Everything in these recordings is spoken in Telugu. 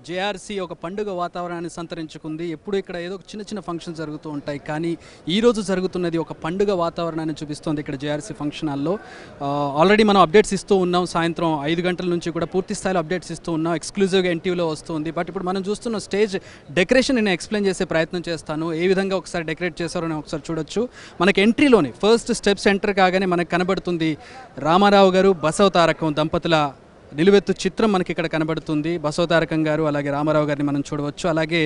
జేఆర్సీ ఒక పండుగ వాతావరణాన్ని సంతరించుకుంది. ఎప్పుడు ఇక్కడ ఏదో చిన్న చిన్న ఫంక్షన్స్ జరుగుతూ ఉంటాయి, కానీ ఈరోజు జరుగుతున్నది ఒక పండుగ వాతావరణాన్ని చూపిస్తుంది ఇక్కడ జేఆర్సీ ఫంక్షన్ హాల్లో. ఆల్రెడీ మనం అప్డేట్స్ ఇస్తూ ఉన్నాం, సాయంత్రం 5 గంటల నుంచి కూడా పూర్తి స్థాయిలో అప్డేట్స్ ఇస్తూ ఉన్నాం. ఎక్స్క్లూజివ్గా ఎన్టీవీలో వస్తుంది. బట్ ఇప్పుడు మనం చూస్తున్న స్టేజ్ డెకరేషన్ నేను ఎక్స్ప్లెయిన్ చేసే ప్రయత్నం చేస్తాను. ఏ విధంగా ఒకసారి డెకరేట్ చేశారో నేను ఒకసారి చూడొచ్చు. మనకి ఎంట్రీలోనే ఫస్ట్ స్టెప్స్ ఎంటర్ కాగానే మనకు కనబడుతుంది రామారావు గారు బసవతారకం దంపతుల నిలువెత్తు చిత్రం మనకి ఇక్కడ కనబడుతుంది. బసవతారకం గారు అలాగే రామారావు గారిని మనం చూడవచ్చు. అలాగే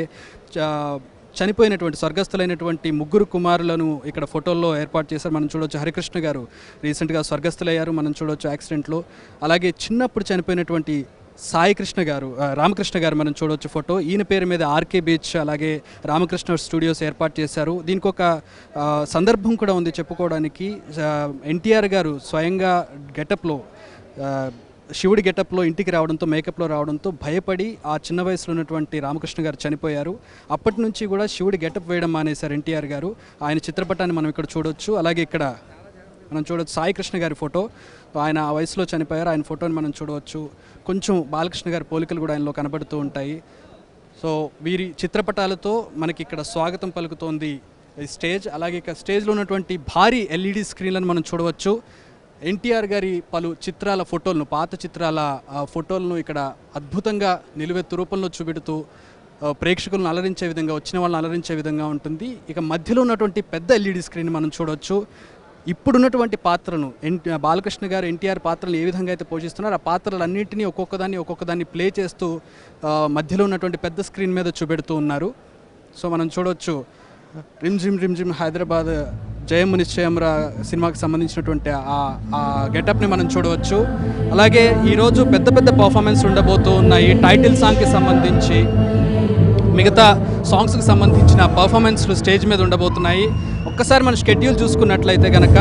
చనిపోయినటువంటి స్వర్గస్థులైనటువంటి ముగ్గురు కుమారులను ఇక్కడ ఫోటోల్లో ఏర్పాటు చేశారు, మనం చూడవచ్చు. హరికృష్ణ గారు రీసెంట్గా స్వర్గస్థులయ్యారు, మనం చూడవచ్చు యాక్సిడెంట్లో. అలాగే చిన్నప్పుడు చనిపోయినటువంటి సాయికృష్ణ గారు, రామకృష్ణ గారు మనం చూడవచ్చు ఫోటో. ఈయన పేరు మీద ఆర్కే బీచ్ అలాగే రామకృష్ణ స్టూడియోస్ ఏర్పాటు చేశారు. దీనికి ఒక సందర్భం కూడా ఉంది చెప్పుకోవడానికి. ఎన్టీఆర్ గారు స్వయంగా గెటప్లో, శివుడి గెటప్లో ఇంటికి రావడంతో, మేకప్లో రావడంతో భయపడి ఆ చిన్న వయసులో ఉన్నటువంటి రామకృష్ణ గారు చనిపోయారు. అప్పటి నుంచి కూడా శివుడి గెటప్ వేయడం మానేశారు ఎన్టీఆర్ గారు. ఆయన చిత్రపటాన్ని మనం ఇక్కడ చూడొచ్చు. అలాగే ఇక్కడ మనం చూడవచ్చు సాయికృష్ణ గారి ఫోటో, ఆయన ఆ వయసులో చనిపోయారు, ఆయన ఫోటోని మనం చూడవచ్చు. కొంచెం బాలకృష్ణ గారి పోలికలు కూడా ఆయనలో కనబడుతూ ఉంటాయి. సో వీరి చిత్రపటాలతో మనకి ఇక్కడ స్వాగతం పలుకుతోంది ఈ స్టేజ్. అలాగే ఇక్కడ స్టేజ్లో ఉన్నటువంటి భారీ ఎల్ఈడి స్క్రీన్లను మనం చూడవచ్చు. ఎన్టీఆర్ గారి పలు చిత్రాల ఫోటోలను, పాత చిత్రాల ఫోటోలను ఇక్కడ అద్భుతంగా నిలువెత్తు రూపంలో చూపెడుతూ ప్రేక్షకులను అలరించే విధంగా, వచ్చిన వాళ్ళని అలరించే విధంగా ఉంటుంది. ఇక మధ్యలో ఉన్నటువంటి పెద్ద ఎల్ఈడి స్క్రీన్ మనం చూడవచ్చు. ఇప్పుడున్నటువంటి పాత్రను బాలకృష్ణ గారు ఎన్టీఆర్ పాత్రలు ఏ విధంగా అయితే పోషిస్తున్నారో ఆ పాత్రలన్నింటినీ ఒక్కొక్కదాన్ని ప్లే చేస్తూ మధ్యలో ఉన్నటువంటి పెద్ద స్క్రీన్ మీద చూపెడుతూ ఉన్నారు. సో మనం చూడవచ్చు రిమ్జిమ్ హైదరాబాద్ జయము నిశ్చయంరా సినిమాకి సంబంధించినటువంటి ఆ గెటప్ని మనం చూడవచ్చు. అలాగే ఈరోజు పెద్ద పెద్ద పర్ఫార్మెన్స్ ఉండబోతూ ఉన్నాయి. టైటిల్ సాంగ్కి సంబంధించి, మిగతా సాంగ్స్కి సంబంధించిన పర్ఫార్మెన్స్లు స్టేజ్ మీద ఉండబోతున్నాయి. ఒక్కసారి మనం షెడ్యూల్ చూసుకున్నట్లయితే కనుక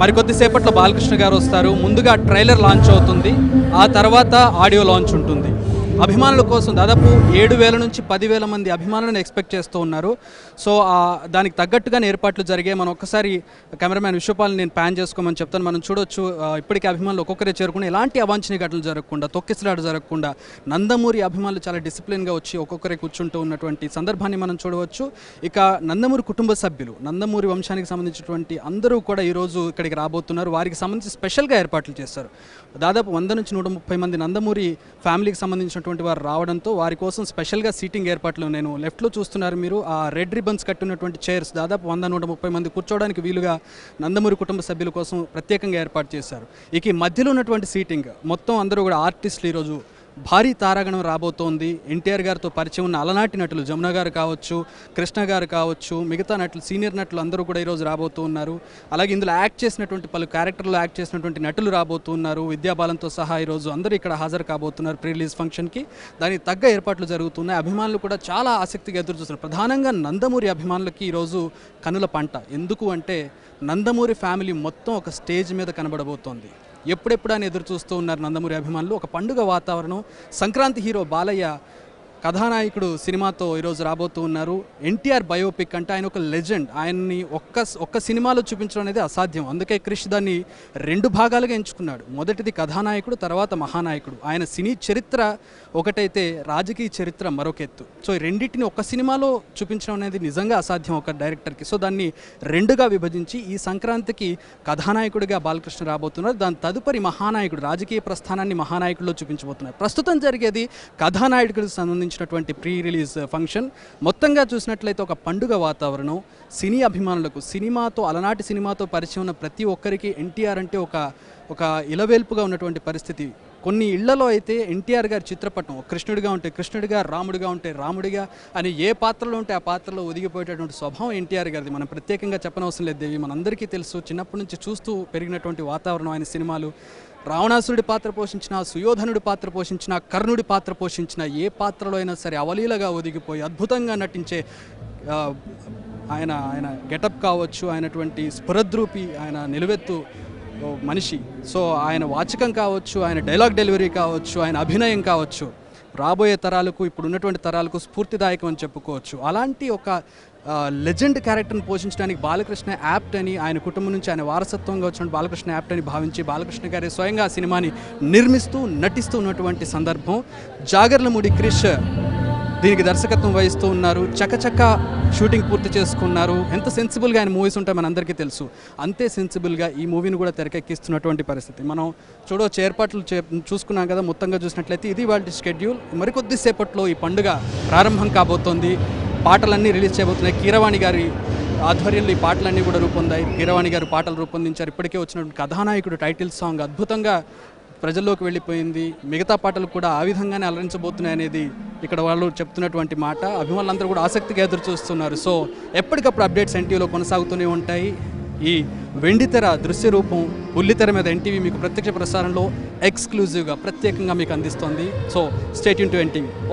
మరికొద్దిసేపట్లో బాలకృష్ణ గారు వస్తారు. ముందుగా ట్రైలర్ లాంచ్ అవుతుంది, ఆ తర్వాత ఆడియో లాంచ్ ఉంటుంది. అభిమానుల కోసం దాదాపు 7,000 నుంచి 10,000 మంది అభిమానులను ఎక్స్పెక్ట్ చేస్తూ ఉన్నారు. సో దానికి తగ్గట్టుగానే ఏర్పాట్లు జరిగాయి. మనం ఒక్కసారి కెమెరామ్యాన్ విశ్వపాల్ని నేను ప్యాన్ చేసుకోమని చెప్తాను. మనం చూడొచ్చు ఇప్పటికే అభిమానులు ఒక్కొక్కరే చేరుకుని ఎలాంటి అవాంఛనీయ ఘటనలు జరగకుండా, తొక్కిసలాట జరగకుండా నందమూరి అభిమానులు చాలా డిసిప్లిన్గా వచ్చి ఒక్కొక్కరే కూర్చుంటూ ఉన్నటువంటి సందర్భాన్ని మనం చూడవచ్చు. ఇక నందమూరి కుటుంబ సభ్యులు, నందమూరి వంశానికి సంబంధించినటువంటి అందరూ కూడా ఈరోజు ఇక్కడికి రాబోతున్నారు. వారికి సంబంధించి స్పెషల్గా ఏర్పాట్లు చేస్తారు. దాదాపు 100 నుంచి 130 మంది నందమూరి ఫ్యామిలీకి సంబంధించినటువంటి వారు రావడంతో వారి కోసం స్పెషల్గా సీటింగ్ ఏర్పాట్లు, నేను లెఫ్ట్లో చూస్తున్నారు మీరు, ఆ రెడ్ రిబన్స్ కట్టినటువంటి చైర్స్ దాదాపు 100-130 మంది కూర్చోవడానికి వీలుగా నందమూరి కుటుంబ సభ్యుల కోసం ప్రత్యేకంగా ఏర్పాటు చేశారు. ఇక ఈ మధ్యలో ఉన్నటువంటి సీటింగ్ మొత్తం అందరూ కూడా ఆర్టిస్టులు ఈరోజు భారీ తారాగణం రాబోతోంది. ఎన్టీఆర్ గారితో పరిచయం ఉన్న అలనాటి నటులు జమున గారు కావచ్చు, కృష్ణ గారు కావచ్చు, మిగతా నటులు, సీనియర్ నటులు అందరూ కూడా ఈరోజు రాబోతూ ఉన్నారు. అలాగే ఇందులో యాక్ట్ చేసినటువంటి పలు క్యారెక్టర్లో యాక్ట్ చేసినటువంటి నటులు రాబోతూ ఉన్నారు. విద్యాబాలంతో సహా ఈరోజు అందరూ ఇక్కడ హాజరు కాబోతున్నారు ప్రీ రిలీజ్ ఫంక్షన్కి. దానికి తగ్గ ఏర్పాట్లు జరుగుతున్నాయి. అభిమానులు కూడా చాలా ఆసక్తిగా ఎదురు చూస్తున్నారు. ప్రధానంగా నందమూరి అభిమానులకి ఈరోజు కనుల పంట. ఎందుకు అంటే నందమూరి ఫ్యామిలీ మొత్తం ఒక స్టేజ్ మీద కనబడబోతోంది. ఎప్పుడెప్పుడు అని ఎదురు చూస్తూ ఉన్నారు నందమూరి అభిమానులు. ఒక పండుగ వాతావరణం. సంక్రాంతి హీరో బాలయ్య కథానాయకుడు సినిమాతో ఈరోజు రాబోతూ ఉన్నారు. ఎన్టీఆర్ బయోపిక్ అంటే ఆయన ఒక లెజెండ్. ఆయన్ని ఒక్క సినిమాలో చూపించడం అనేది అసాధ్యం. అందుకే క్రిష్ దాన్ని 2 భాగాలుగా ఎంచుకున్నాడు. మొదటిది కథానాయకుడు, తర్వాత మహానాయకుడు. ఆయన సినీ చరిత్ర ఒకటైతే రాజకీయ చరిత్ర మరొకెత్తు. సో ఈ రెండింటిని ఒక్క సినిమాలో చూపించడం అనేది నిజంగా అసాధ్యం ఒక డైరెక్టర్కి. సో దాన్ని 2గా విభజించి ఈ సంక్రాంతికి కథానాయకుడిగా బాలకృష్ణ రాబోతున్నారు. దాని తదుపరి మహానాయకుడు, రాజకీయ ప్రస్థానాన్ని మహానాయకుడిలో చూపించబోతున్నారు. ప్రస్తుతం జరిగేది కథానాయకుడికి సంబంధించినటువంటి ప్రీ రిలీజ్ ఫంక్షన్. మొత్తంగా చూసినట్లయితే ఒక పండుగ వాతావరణం. సినీ అభిమానులకు, సినిమాతో, అలనాటి సినిమాతో పరిచయం ఉన్న ప్రతి ఒక్కరికి ఎన్టీఆర్ అంటే ఒక ఇలవేల్పుగా ఉన్నటువంటి పరిస్థితి. కొన్ని ఇళ్లలో అయితే ఎన్టీఆర్ గారి చిత్రపటం కృష్ణుడిగా ఉంటే కృష్ణుడిగా, రాముడిగా ఉంటే రాముడిగా అని ఏ పాత్రలో ఉంటే ఆ పాత్రలో ఒదిగిపోయేటటువంటి స్వభావం ఎన్టీఆర్ గారిది. మనం ప్రత్యేకంగా చెప్పనవసరం లేదు దేవి, మనందరికీ తెలుసు. చిన్నప్పటి నుంచి చూస్తూ పెరిగినటువంటి వాతావరణం ఆయన సినిమాలు. రావణాసురుడి పాత్ర పోషించిన, సుయోధనుడి పాత్ర పోషించిన, కర్ణుడి పాత్ర పోషించిన ఏ పాత్రలో అయినా సరే అవలీలగా ఒదిగిపోయి అద్భుతంగా నటించే ఆయన గెటప్ కావచ్చు, ఆయనటువంటి స్ఫురద్రూపి, ఆయన నిలువెత్తు మనిషి. సో ఆయన వాచకం కావచ్చు, ఆయన డైలాగ్ డెలివరీ కావచ్చు, ఆయన అభినయం కావచ్చు, రాబోయే తరాలకు ఇప్పుడు ఉన్నటువంటి తరాలకు స్ఫూర్తిదాయకం అని చెప్పుకోవచ్చు. అలాంటి ఒక లెజెండ్ క్యారెక్టర్ని పోషించడానికి బాలకృష్ణ యాప్ట్ అని, ఆయన కుటుంబం నుంచి ఆయన వారసత్వంగా వచ్చిన బాలకృష్ణ యాప్ట్ అని భావించి బాలకృష్ణ గారి స్వయంగా ఆ సినిమాని నిర్మిస్తూ నటిస్తూ ఉన్నటువంటి సందర్భం. జాగర్లమూడి క్రిష్ దీనికి దర్శకత్వం వహిస్తూ ఉన్నారు. చకచక షూటింగ్ పూర్తి చేసుకున్నారు. ఎంత సెన్సిబుల్గా ఆయన మూవీస్ ఉంటాయి మనందరికీ తెలుసు. అంతే సెన్సిబుల్గా ఈ మూవీని కూడా తెరకెక్కిస్తున్నటువంటి పరిస్థితి మనం చూడవచ్చు. ఏర్పాట్లు చూసుకున్నాం కదా. మొత్తంగా చూసినట్లయితే ఇది వాళ్ళ షెడ్యూల్. మరికొద్దిసేపట్లో ఈ పండుగ ప్రారంభం కాబోతోంది. పాటలన్నీ రిలీజ్ చేయబోతున్నాయి. కీరవాణి గారి ఆధ్వర్యంలో ఈ పాటలన్నీ కూడా రూపొందాయి. కీరవాణి గారు పాటలు రూపొందించారు. ఇప్పటికే వచ్చినటువంటి కథానాయకుడు టైటిల్ సాంగ్ అద్భుతంగా ప్రజల్లోకి వెళ్ళిపోయింది. మిగతా పాటలు కూడా ఆ విధంగానే అలరించబోతున్నాయి అనేది ఇక్కడ వాళ్ళు చెప్తున్నటువంటి మాట. అభిమానులందరూ కూడా ఆసక్తిగా ఎదురు చూస్తున్నారు. సో ఎప్పటికప్పుడు అప్డేట్స్ ఎన్టీవీలో కొనసాగుతూనే ఉంటాయి. ఈ వెండితెర దృశ్య రూపం బుల్లితెర మీద ఎన్టీవీ మీకు ప్రత్యక్ష ప్రసారంలో ఎక్స్క్లూజివ్గా ప్రత్యేకంగా మీకు అందిస్తోంది. So stay tune to NTV.